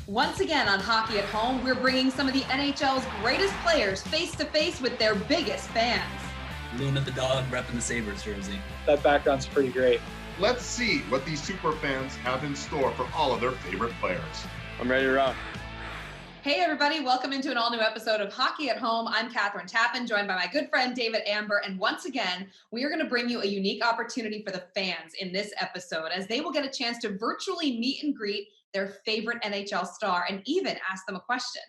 Once again on Hockey at Home, we're bringing some of the NHL's greatest players face-to-face with their biggest fans. Luna the dog repping the Sabres jersey. That background's pretty great. Let's see what these super fans have in store for all of their favorite players. I'm ready to rock. Hey everybody, welcome into an all-new episode of Hockey at Home. I'm Kathryn Tappen, joined by my good friend David Amber, and once again, we are going to bring you a unique opportunity for the fans in this episode, as they will get a chance to virtually meet and greet their favorite NHL star and even ask them a question.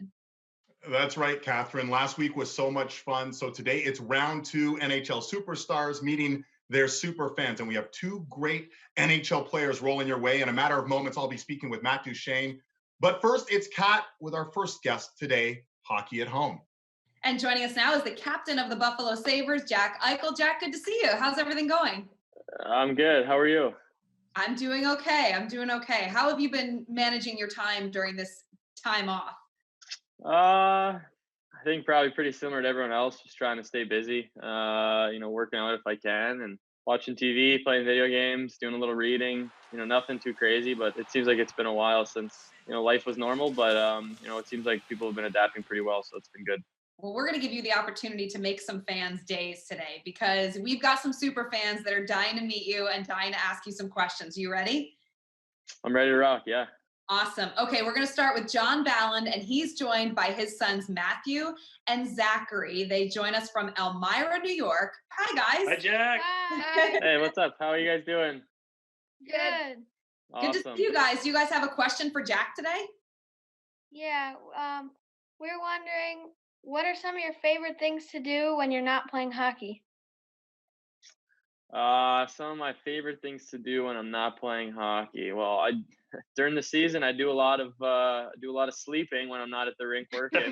That's right, Kathryn. Last week was so much fun. So today it's round 2 NHL superstars meeting their super fans. And we have 2 great NHL players rolling your way. In a matter of moments, I'll be speaking with Matt Duchene. But first, it's Kat with our first guest today, Hockey at Home. And joining us now is the captain of the Buffalo Sabres, Jack Eichel. Jack, good to see you. How's everything going? I'm good. How are you? I'm doing okay. How have you been managing your time during this time off? I think probably pretty similar to everyone else, just trying to stay busy, working out if I can and watching TV, playing video games, doing a little reading, nothing too crazy, but it seems like it's been a while since, life was normal, but, it seems like people have been adapting pretty well, so it's been good. Well, we're going to give you the opportunity to make some fans' days today because we've got some super fans that are dying to meet you and dying to ask you some questions. You ready? I'm ready to rock, yeah. Awesome. Okay, we're going to start with John Balland, and he's joined by his sons Matthew and Zachary. They join us from Elmira, New York. Hi, guys. Hi, Jack. Hi. Hey, what's up? How are you guys doing? Good. Awesome. Good to see you guys. Do you guys have a question for Jack today? Yeah. We're wondering, what are some of your favorite things to do when you're not playing hockey? Some of my favorite things to do when I'm not playing hockey. Well, during the season I do a lot of sleeping when I'm not at the rink working.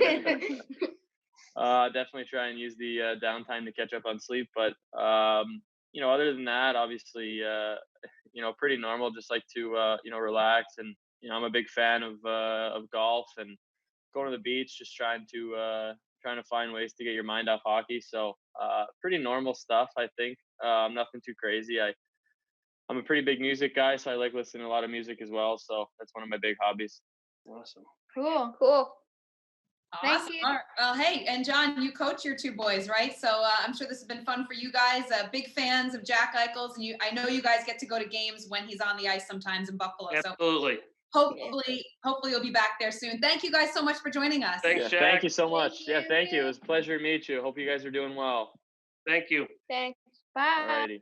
Definitely try and use the downtime to catch up on sleep. But other than that, obviously, pretty normal. Just like to relax, and I'm a big fan of golf and going to the beach. Just trying to find ways to get your mind off hockey. So pretty normal stuff, I think. Nothing too crazy. I'm a pretty big music guy, so I like listening to a lot of music as well. So that's one of my big hobbies. Awesome. Cool. Awesome. Thank you. All right. Well, hey, and John, you coach your 2 boys, right? So I'm sure this has been fun for you guys. Big fans of Jack Eichel's, and I know you guys get to go to games when he's on the ice sometimes in Buffalo. Absolutely. So hopefully you'll be back there soon. Thank you guys so much for joining us. Thanks, Jack. Thank you so much. Thank you. It was a pleasure to meet you. Hope you guys are doing well. Thank you. Thanks. Bye. Alrighty.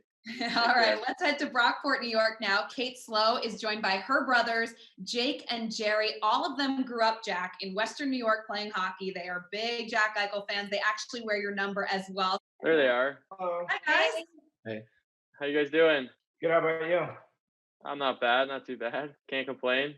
All right, let's head to Brockport, New York now. Kate Slow is joined by her brothers, Jake and Jerry. All of them grew up, Jack, in Western New York playing hockey. They are big Jack Eichel fans. They actually wear your number as well. There they are. Hello. Hi, guys. Hey. How you guys doing? Good, how about you? I'm not bad. Not too bad. Can't complain.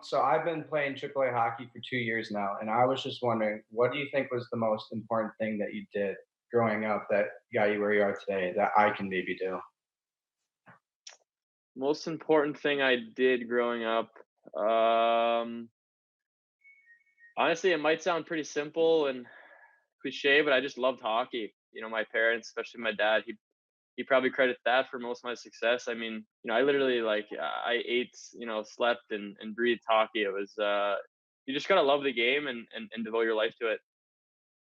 So I've been playing AAA hockey for 2 years now, and I was just wondering, what do you think was the most important thing that you did growing up that got you where you are today that I can maybe do? Most important thing I did growing up. Honestly, it might sound pretty simple and cliche, but I just loved hockey. My parents, especially my dad, he probably credits that for most of my success. I mean, I literally I ate, slept and breathed hockey. It was, you just got to love the game and devote your life to it.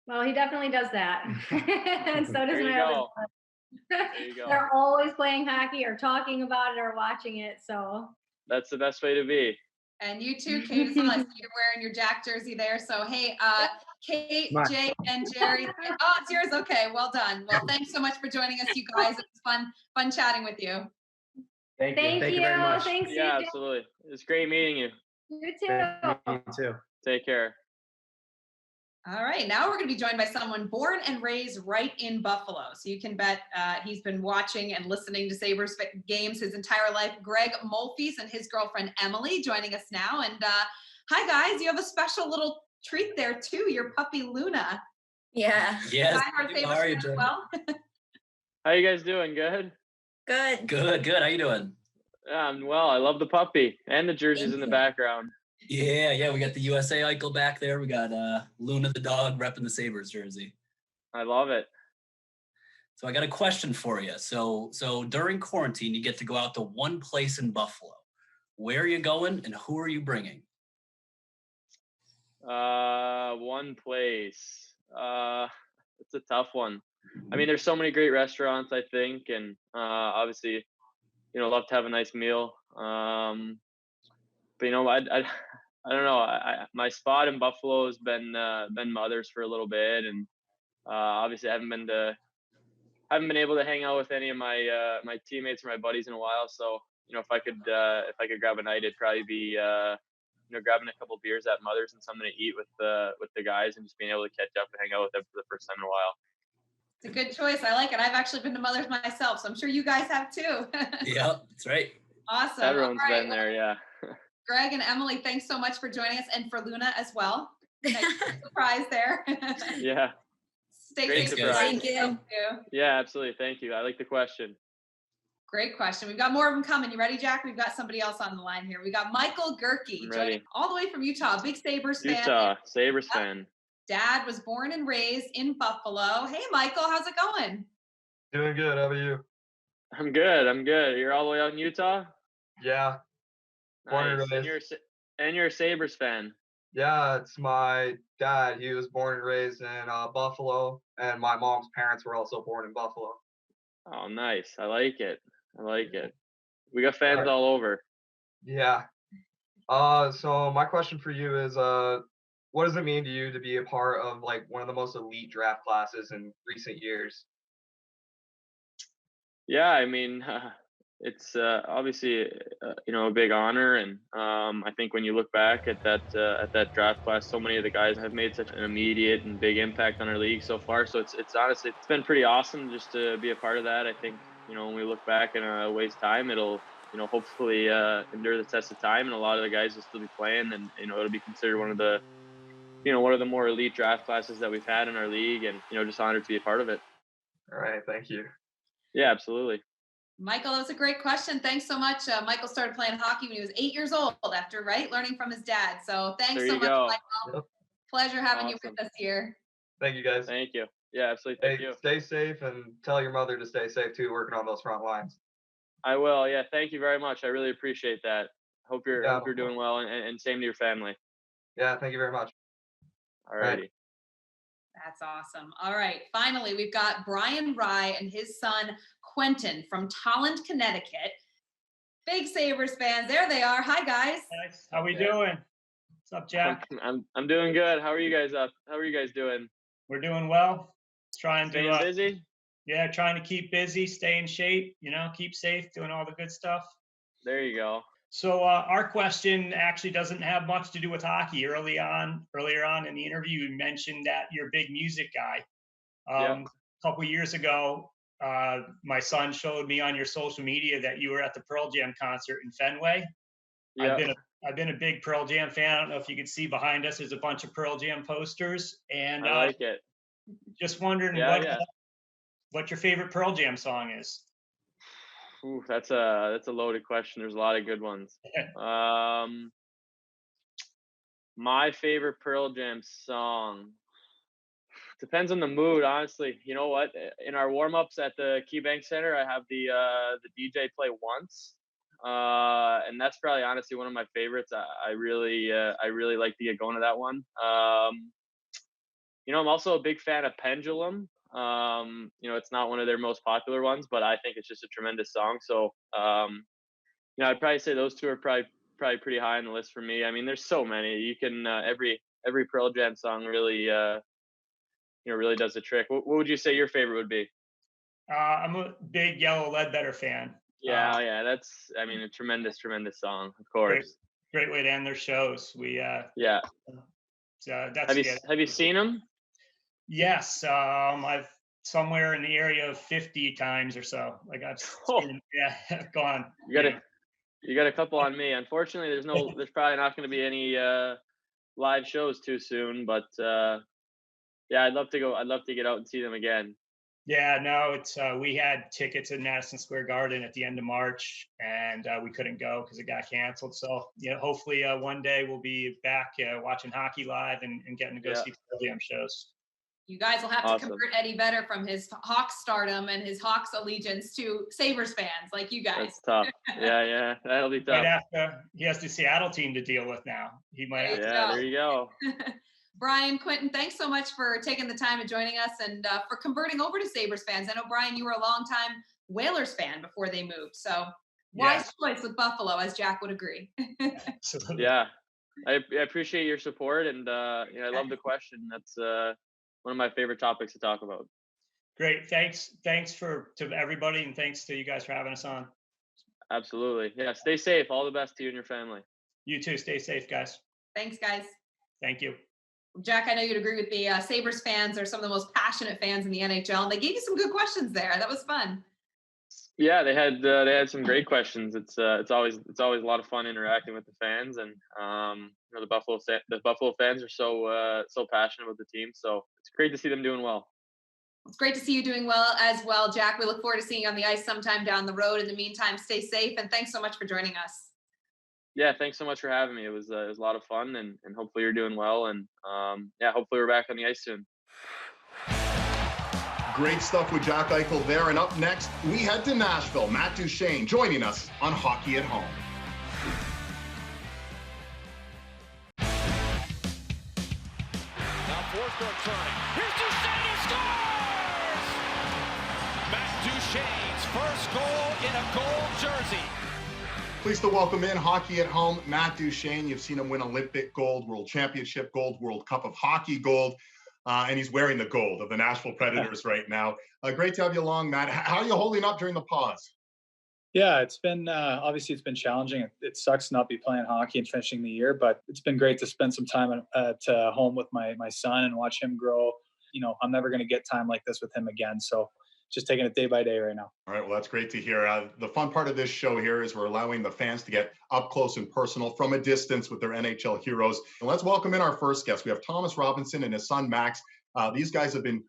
Well, he definitely does that. And so does There you my other go. son. There you go. They're always playing hockey or talking about it or watching it. So That's the best way to be. And you too, Kate. You're wearing your Jack jersey there. So, hey, Kate, Jake, and Jerry. Oh, it's yours. Okay, well done. Well, thanks so much for joining us, you guys. It was fun chatting with you. Thank you. thank you very much. Thanks, Yeah, you too. absolutely. It's great meeting you. You too. You too. Take care. All right, now we're going to be joined by someone born and raised right in Buffalo. So you can bet he's been watching and listening to Sabres games his entire life. Greg Molfees and his girlfriend Emily joining us now. And hi, guys. You have a special little treat there, too. Your puppy, Luna. Yeah. Yes. Hi, our How are you Sabres fan as doing? well. How you guys doing? Good? Good. Good. How you doing? Well, I love the puppy and the jerseys in the background. Yeah. We got the USA Eichel back there. We got Luna the dog repping the Sabres jersey. I love it. So I got a question for you. So during quarantine, you get to go out to one place in Buffalo. Where are you going and who are you bringing? One place. It's a tough one. I mean, there's so many great restaurants, I think, and obviously, love to have a nice meal. But I don't know. My spot in Buffalo has been Mother's for a little bit, and obviously I haven't been able to hang out with any of my teammates or my buddies in a while. So if I could grab a night, it'd probably be grabbing a couple beers at Mother's and something to eat with the guys and just being able to catch up and hang out with them for the first time in a while. It's a good choice. I like it. I've actually been to Mother's myself, so I'm sure you guys have too. Yep, that's right. Awesome. Everyone's been there, yeah. Greg and Emily, thanks so much for joining us, and for Luna as well. Nice surprise there. Yeah. Stay Great safe. surprise. Thank you. Yeah, absolutely. Thank you. I like the question. Great question. We've got more of them coming. You ready, Jack? We've got somebody else on the line here. We got Michael Gerke joining all the way from Utah. Big Sabres fan. Utah, Sabres fan. Dad was born and raised in Buffalo. Hey, Michael, how's it going? Doing good. How about you? I'm good. You're all the way out in Utah? Yeah. Born and Nice. raised. And you're a Sabres fan. Yeah, it's my dad. He was born and raised in Buffalo, and my mom's parents were also born in Buffalo. Oh, nice. I like it. We got fans all over. Yeah. So my question for you is, what does it mean to you to be a part of like one of the most elite draft classes in recent years? Yeah, I mean, it's obviously a big honor, and I think when you look back at that draft class, so many of the guys have made such an immediate and big impact on our league so far. So it's honestly been pretty awesome just to be a part of that. I think when we look back in a ways time, it'll hopefully endure the test of time, and a lot of the guys will still be playing, and it'll be considered one of the more elite draft classes that we've had in our league, and just honored to be a part of it. All right, thank you. Yeah, absolutely. Michael, that was a great question. Thanks so much. Michael started playing hockey when he was 8 years old after, learning from his dad. So thanks so much, Go. Michael. Yep. Pleasure having you with us here. Thank you, guys. Thank you. Yeah, absolutely. Thank you. Stay safe, and tell your mother to stay safe too, working on those front lines. I will. Yeah, thank you very much. I really appreciate that. Hope you're doing well, and same to your family. Yeah, thank you very much. All righty. That's awesome. All right. Finally, we've got Brian Rye and his son, Quentin, from Tolland, Connecticut. Big Sabres fans. There they are. Hi, guys. Nice. How we doing? What's up, Jack? I'm doing good. How are you guys up? How are you guys doing? We're doing well. Staying busy? Yeah, trying to keep busy, stay in shape, keep safe, doing all the good stuff. There you go. So our question actually doesn't have much to do with hockey. Earlier on in the interview, you mentioned that you're a big music guy. A couple years ago, my son showed me on your social media that you were at the Pearl Jam concert in Fenway. Yep. I've been a big Pearl Jam fan. I don't know if you can see behind us, there's a bunch of Pearl Jam posters. And I like it. Just wondering what your favorite Pearl Jam song is. Ooh, that's a loaded question. There's a lot of good ones. My favorite Pearl Jam song depends on the mood, honestly. You know what? In our warm-ups at the KeyBank Center, I have the DJ play Once, and that's probably honestly one of my favorites. I really like to get going to that one. I'm also a big fan of Pendulum. It's not one of their most popular ones, but I think it's just a tremendous song. So, I'd probably say those two are probably pretty high on the list for me. I mean, there's so many. You can every Pearl Jam song really, really does the trick. What would you say your favorite would be? I'm a big Yellow Ledbetter fan. Yeah, that's a tremendous song, of course. Great way to end their shows. Have you seen them? Yes, I've somewhere in the area of 50 times or so. Like I've seen, gone. You got a couple on me. Unfortunately, there's probably not going to be any live shows too soon. But I'd love to go. I'd love to get out and see them again. Yeah, no, it's we had tickets in Madison Square Garden at the end of March, and we couldn't go because it got canceled. So hopefully one day we'll be back watching hockey live and getting to go see Pearl Jam shows. You guys will have to Awesome. convert Eddie better from his Hawks stardom and his Hawks allegiance to Sabres fans like you guys. That's tough. Yeah, that'll be Right tough. after he has the Seattle team to deal with now. He might. Yeah, there you go. Brian, Quentin, thanks so much for taking the time and joining us and for converting over to Sabres fans. I know, Brian, you were a longtime Whalers fan before they moved. So wise choice with Buffalo, as Jack would agree. Absolutely. Yeah, I appreciate your support, and I love the question. That's one of my favorite topics to talk about. Great. Thanks to everybody, and thanks to you guys for having us on. Absolutely. Yeah. Stay safe. All the best to you and your family. You too. Stay safe, guys. Thanks, guys. Thank you. Jack, I know you'd agree with me. Sabres fans are some of the most passionate fans in the NHL, and they gave you some good questions there. That was fun. Yeah, they had some great questions. It's always a lot of fun interacting with the fans, and the Buffalo fans are so passionate about the team. So it's great to see them doing well. It's great to see you doing well as well, Jack. We look forward to seeing you on the ice sometime down the road. In the meantime, stay safe, and thanks so much for joining us. Yeah, thanks so much for having me. It was a lot of fun, and hopefully you're doing well, and hopefully we're back on the ice soon. Great stuff with Jack Eichel there. And up next, we head to Nashville. Matt Duchene joining us on Hockey at Home. Now Forsberg turning. Here's Duchene, he scores! Matt Duchene's first goal in a gold jersey. Pleased to welcome in Hockey at Home, Matt Duchene. You've seen him win Olympic gold, World Championship gold, World Cup of Hockey gold. And he's wearing the gold of the Nashville Predators right now. Great to have you along, Matt. How are you holding up during the pause? Yeah, it's been obviously it's been challenging. It sucks to not be playing hockey and finishing the year, but it's been great to spend some time at home with my son and watch him grow. I'm never going to get time like this with him again. So just taking it day by day right now. All right, well, that's great to hear. The fun part of this show here is we're allowing the fans to get up close and personal from a distance with their NHL heroes. And let's welcome in our first guest. We have Thomas Robinson and his son, Max. These guys have been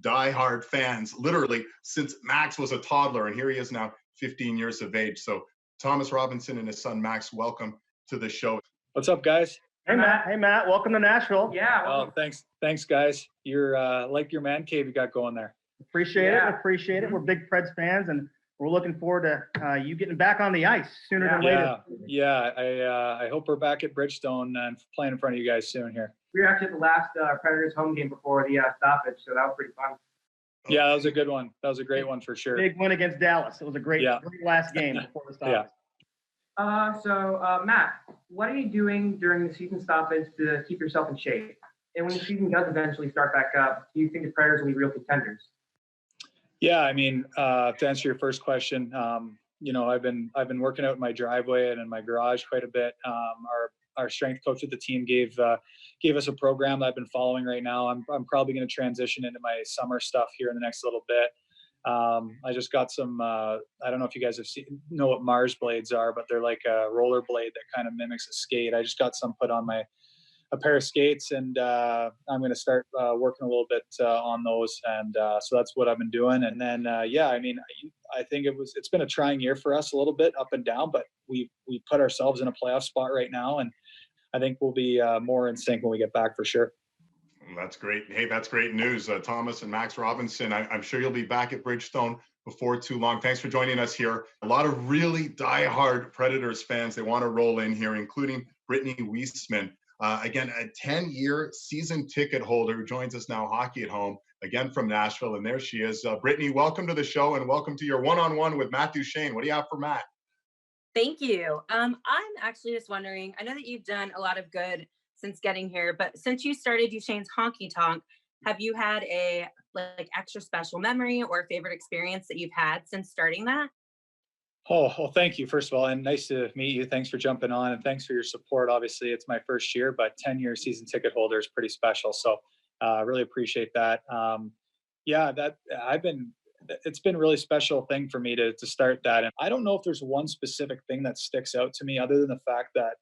diehard fans literally since Max was a toddler, and here he is now 15 years of age. So Thomas Robinson and his son, Max, welcome to the show. What's up, guys? Hey, Matt. Hey, Matt. Welcome to Nashville. Yeah. Oh, thanks, guys. You're like your man cave you got going there. Appreciate it. We're big Preds fans, and we're looking forward to you getting back on the ice sooner than later. Yeah. I hope we're back at Bridgestone and playing in front of you guys soon here. We were actually at the last Predators home game before the stoppage, so that was pretty fun. Yeah, that was a good one. That was a great one for sure. Big win against Dallas. It was a great last game before the stoppage. Matt, what are you doing during the season stoppage to keep yourself in shape? And when the season does eventually start back up, do you think the Predators will be real contenders? Yeah, I mean, to answer your first question, I've been working out in my driveway and in my garage quite a bit. Our strength coach with the team gave us a program that I've been following right now. I'm probably going to transition into my summer stuff here in the next little bit. I just got some. I don't know if you guys know what Mars blades are, but they're like a roller blade that kind of mimics a skate. I just got some put on a pair of skates, and I'm going to start working a little bit on those. And so that's what I've been doing. And then, I think it's been a trying year for us, a little bit up and down, but we put ourselves in a playoff spot right now. And I think we'll be more in sync when we get back for sure. That's great. Hey, that's great news. Thomas and Max Robinson, I'm sure you'll be back at Bridgestone before too long. Thanks for joining us here. A lot of really diehard Predators fans, they want to roll in here, including Brittany Wiesman. Again, a 10-year season ticket holder who joins us now, Hockey at Home, again from Nashville. And there she is. Brittany, welcome to the show and welcome to your one-on-one with Matt Duchene. What do you have for Matt? Thank you. I'm actually just wondering, I know that you've done a lot of good since getting here, but since you started Duchene's Honky Tonk, have you had a extra special memory or favorite experience that you've had since starting that? Oh, well, thank you, first of all, and nice to meet you. Thanks for jumping on, and thanks for your support. Obviously, it's my first year, but 10-year season ticket holder is pretty special, so really appreciate that. It's been a really special thing for me to start that, and I don't know if there's one specific thing that sticks out to me other than the fact that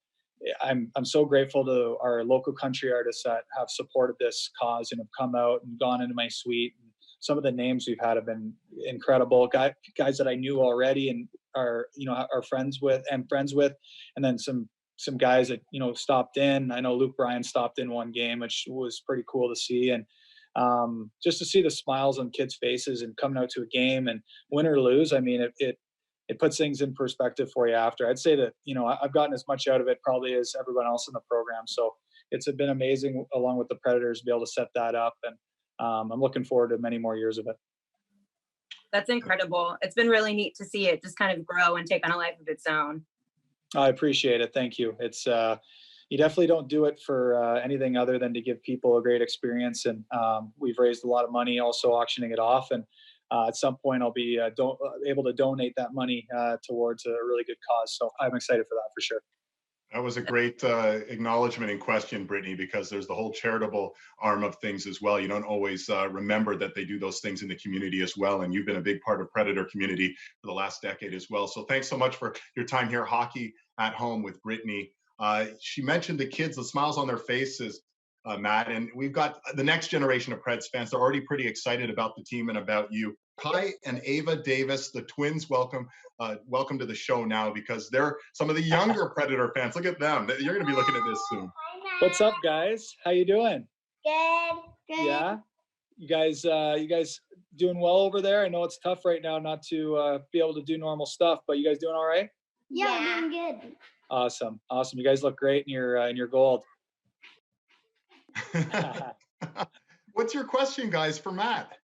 I'm so grateful to our local country artists that have supported this cause and have come out and gone into my suite. And some of the names we've had have been incredible. Guys that I knew already and are friends with, and then some guys that stopped in. I know Luke Bryan stopped in one game, which was pretty cool to see. And just to see the smiles on kids' faces and coming out to a game and win or lose, I mean, it puts things in perspective for you after. I'd say that, I've gotten as much out of it probably as everyone else in the program. So it's been amazing along with the Predators to be able to set that up. And I'm looking forward to many more years of it. That's incredible. It's been really neat to see it just kind of grow and take on a life of its own. I appreciate it. Thank you. It's, you definitely don't do it for anything other than to give people a great experience. And we've raised a lot of money also auctioning it off. And at some point I'll be able to donate that money towards a really good cause. So I'm excited for that for sure. That was a great acknowledgement and question, Brittany, because there's the whole charitable arm of things as well. You don't always remember that they do those things in the community as well. And you've been a big part of Predator community for the last decade as well. So thanks so much for your time here, Hockey at Home with Brittany. She mentioned the kids, the smiles on their faces, Matt, and we've got the next generation of Preds fans. They're already pretty excited about the team and about you. Kai and Ava Davis, the twins, welcome to the show now, because they're some of the younger Predator fans. Look at them. You're going to be looking at this soon. What's up, guys? How you doing? Good. Yeah. You guys doing well over there? I know it's tough right now not to be able to do normal stuff, but you guys doing all right? Yeah, we're doing good. Awesome. You guys look great in your gold. What's your question, guys, for Matt?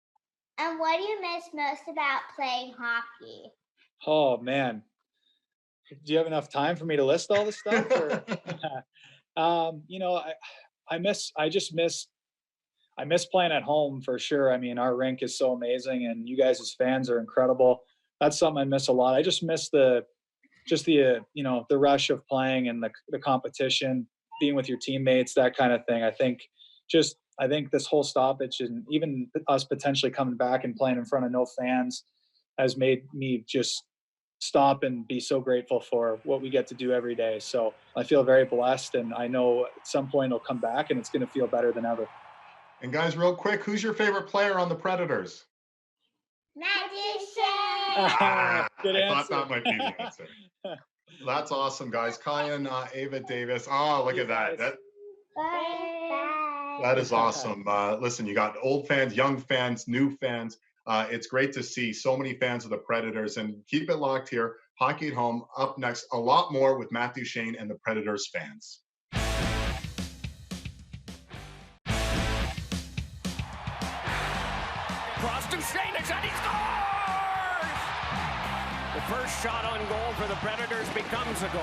And what do you miss most about playing hockey? Oh man, do you have enough time for me to list all the stuff? Or, I miss playing at home for sure. I mean, our rink is so amazing, and you guys as fans are incredible. That's something I miss a lot. I just miss the rush of playing and the competition, being with your teammates, that kind of thing. I think this whole stoppage and even us potentially coming back and playing in front of no fans has made me just stop and be so grateful for what we get to do every day. So I feel very blessed, and I know at some point it'll come back and it's going to feel better than ever. And guys, real quick, who's your favorite player on the Predators? Matt Duchene. Good answer. I thought that might be the answer. That's awesome, guys. Kai and Ava Davis. Oh, look at that. That is awesome. Listen, you got old fans, young fans, new fans. It's great to see so many fans of the Predators, and keep it locked here. Hockey at Home up next. A lot more with Matt Duchene and the Predators fans. Cross Duchene, and he scores! The first shot on goal for the Predators becomes a goal.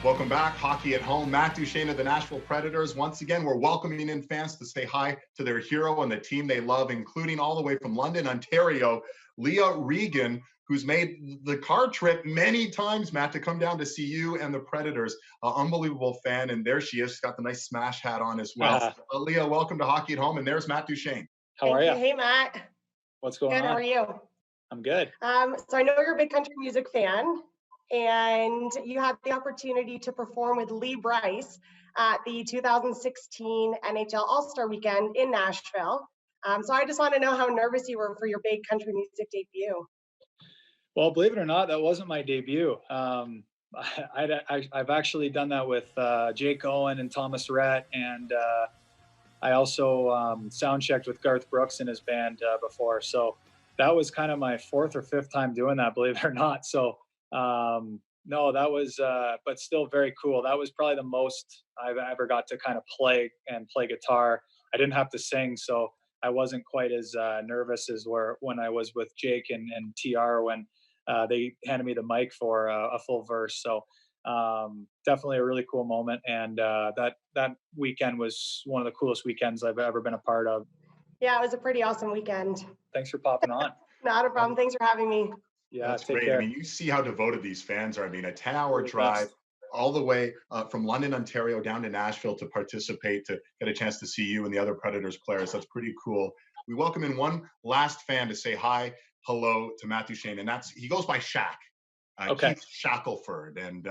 Welcome back, Hockey at Home. Matt Duchene of the Nashville Predators. Once again, we're welcoming in fans to say hi to their hero and the team they love, including all the way from London, Ontario, Leah Regan, who's made the car trip many times, Matt, to come down to see you and the Predators. Unbelievable fan, and there she is. She's got the nice Smash hat on as well. Leah, welcome to Hockey at Home, and there's Matt Duchene. How are you? Hey, Matt. What's going on? Good, how are you? I'm good. So I know you're a big country music fan, and you had the opportunity to perform with Lee Brice at the 2016 NHL All-Star Weekend in Nashville. So I just want to know how nervous you were for your big country music debut. Well, believe it or not, that wasn't my debut. I've actually done that with Jake Owen and Thomas Rhett, and I also sound-checked with Garth Brooks and his band before. So that was kind of my fourth or fifth time doing that, believe it or not. So no, that was, but still very cool. That was probably the most I've ever got to kind of play guitar. I didn't have to sing, so I wasn't quite as nervous as when I was with Jake and TR when they handed me the mic for a full verse. So definitely a really cool moment. And that weekend was one of the coolest weekends I've ever been a part of. Yeah, it was a pretty awesome weekend. Thanks for popping on. Not a problem. Thanks for having me. Yeah, that's great. Care. I mean, you see how devoted these fans are. I mean, a 10-hour drive all the way from London, Ontario down to Nashville to participate, to get a chance to see you and the other Predators players. That's pretty cool. We welcome in one last fan to say hi, hello to Matt Duchene, and he goes by Shaq. Okay. Keith Shackelford. And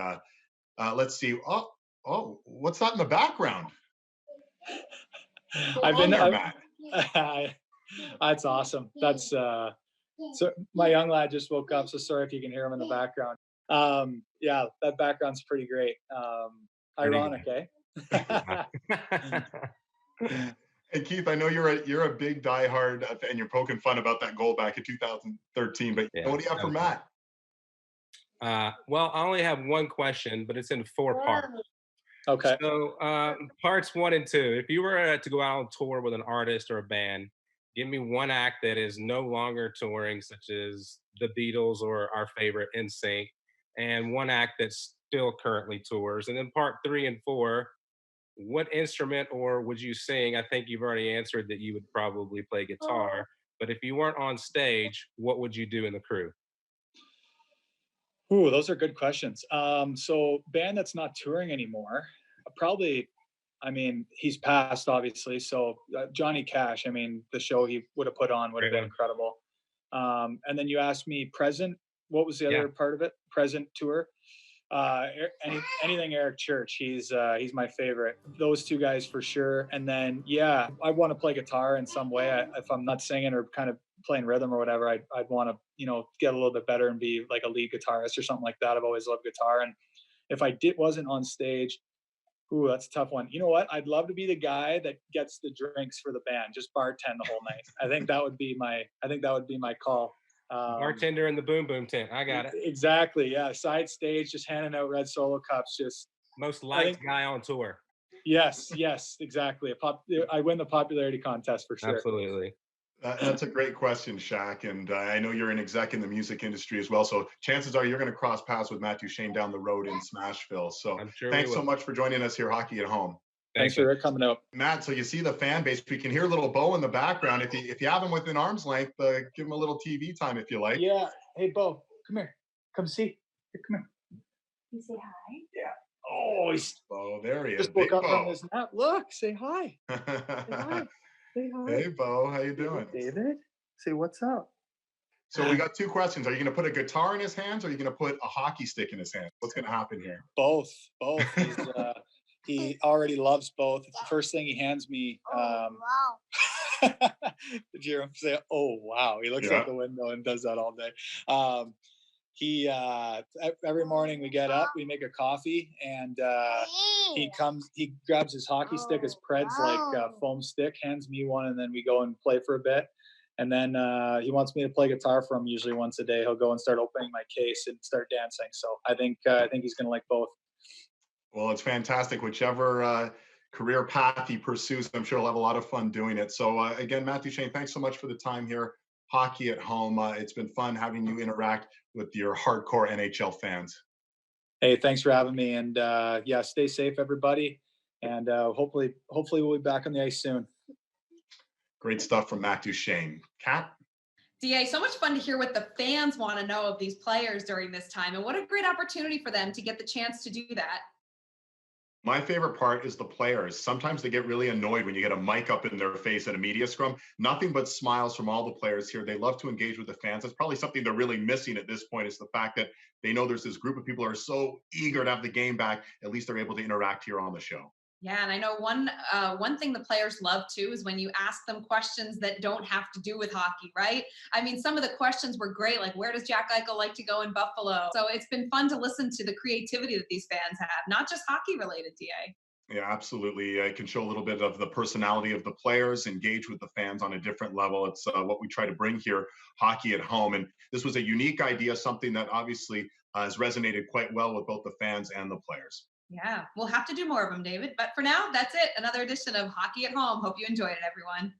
let's see. Oh, what's that in the background? That's awesome. That's so my young lad just woke up, so sorry if you can hear him in the background. Yeah, that background's pretty great. Ironic, eh? And Keith, I know you're a big diehard fan. You're poking fun about that goal back in 2013, but Yeah, what do you have for Matt? Well, I only have one question, but it's in 4 parts. Okay. So parts 1 and 2. If you were to go out on tour with an artist or a band, give me one act that is no longer touring, such as the Beatles or our favorite NSYNC, and one act that still currently tours. And then part 3 and 4, what instrument or would you sing? I think you've already answered that you would probably play guitar. But if you weren't on stage, what would you do in the crew? Ooh, those are good questions. So band that's not touring anymore, probably, I mean, he's passed obviously. So Johnny Cash, I mean, the show he would have put on would have been incredible. And then you asked me present, what was the other part of it? Present tour? Anything Eric Church, he's my favorite. Those two guys for sure. And then, yeah, I want to play guitar in some way. If I'm not singing or kind of playing rhythm or whatever, I'd want to, get a little bit better and be like a lead guitarist or something like that. I've always loved guitar. And if I wasn't on stage, ooh, that's a tough one. You know what? I'd love to be the guy that gets the drinks for the band, just bartend the whole night. I think that would be my call. Bartender in the boom boom tent. I got it. Exactly. Yeah. Side stage, just handing out red Solo cups. Just most liked guy on tour. Yes. Exactly. I win the popularity contest for sure. Absolutely. That's a great question, Shaq. And I know you're an exec in the music industry as well. So chances are you're going to cross paths with Matt Duchene down the road in Smashville. So thanks so much for joining us here, Hockey at Home. Thanks for coming out. Matt, so you see the fan base. We can hear little Bo in the background. If you have him within arm's length, give him a little TV time if you like. Yeah. Hey, Bo, come here. Come see. Here, come here. You say hi? Yeah. Oh, Bo, there he is. Just woke up from his nap. Look, say hi. Say hi. Say hi. Hey, Bo, how you doing? David, say what's up. So we got 2 questions. Are you going to put a guitar in his hands or are you going to put a hockey stick in his hands? What's going to happen here? Both. He already loves both. It's the first thing he hands me. Wow. Did you hear him say, oh, wow? He looks out the window and does that all day. He every morning we get up, we make a coffee, and he grabs his hockey stick, his Preds like foam stick, hands me one, and then we go and play for a bit. And then he wants me to play guitar for him usually once a day. He'll go and start opening my case and start dancing. So I think he's gonna like both. Well, it's fantastic. Whichever career path he pursues, I'm sure he'll have a lot of fun doing it. So again, Matt Duchene, thanks so much for the time here. Hockey at Home. It's been fun having you interact with your hardcore NHL fans. Hey, thanks for having me. And yeah, stay safe, everybody. And hopefully we'll be back on the ice soon. Great stuff from Matt Duchene. Kat? DA, so much fun to hear what the fans want to know of these players during this time. And what a great opportunity for them to get the chance to do that. My favorite part is the players. Sometimes they get really annoyed when you get a mic up in their face at a media scrum. Nothing but smiles from all the players here. They love to engage with the fans. That's probably something they're really missing at this point, is the fact that they know there's this group of people who are so eager to have the game back. At least they're able to interact here on the show. Yeah, and I know one thing the players love too is when you ask them questions that don't have to do with hockey, right? I mean, some of the questions were great, like where does Jack Eichel like to go in Buffalo? So it's been fun to listen to the creativity that these fans have, not just hockey related, DA. Yeah, absolutely. I can show a little bit of the personality of the players, engage with the fans on a different level. It's what we try to bring here, Hockey at Home. And this was a unique idea, something that obviously has resonated quite well with both the fans and the players. Yeah, we'll have to do more of them, David. But for now, that's it. Another edition of Hockey at Home. Hope you enjoyed it, everyone.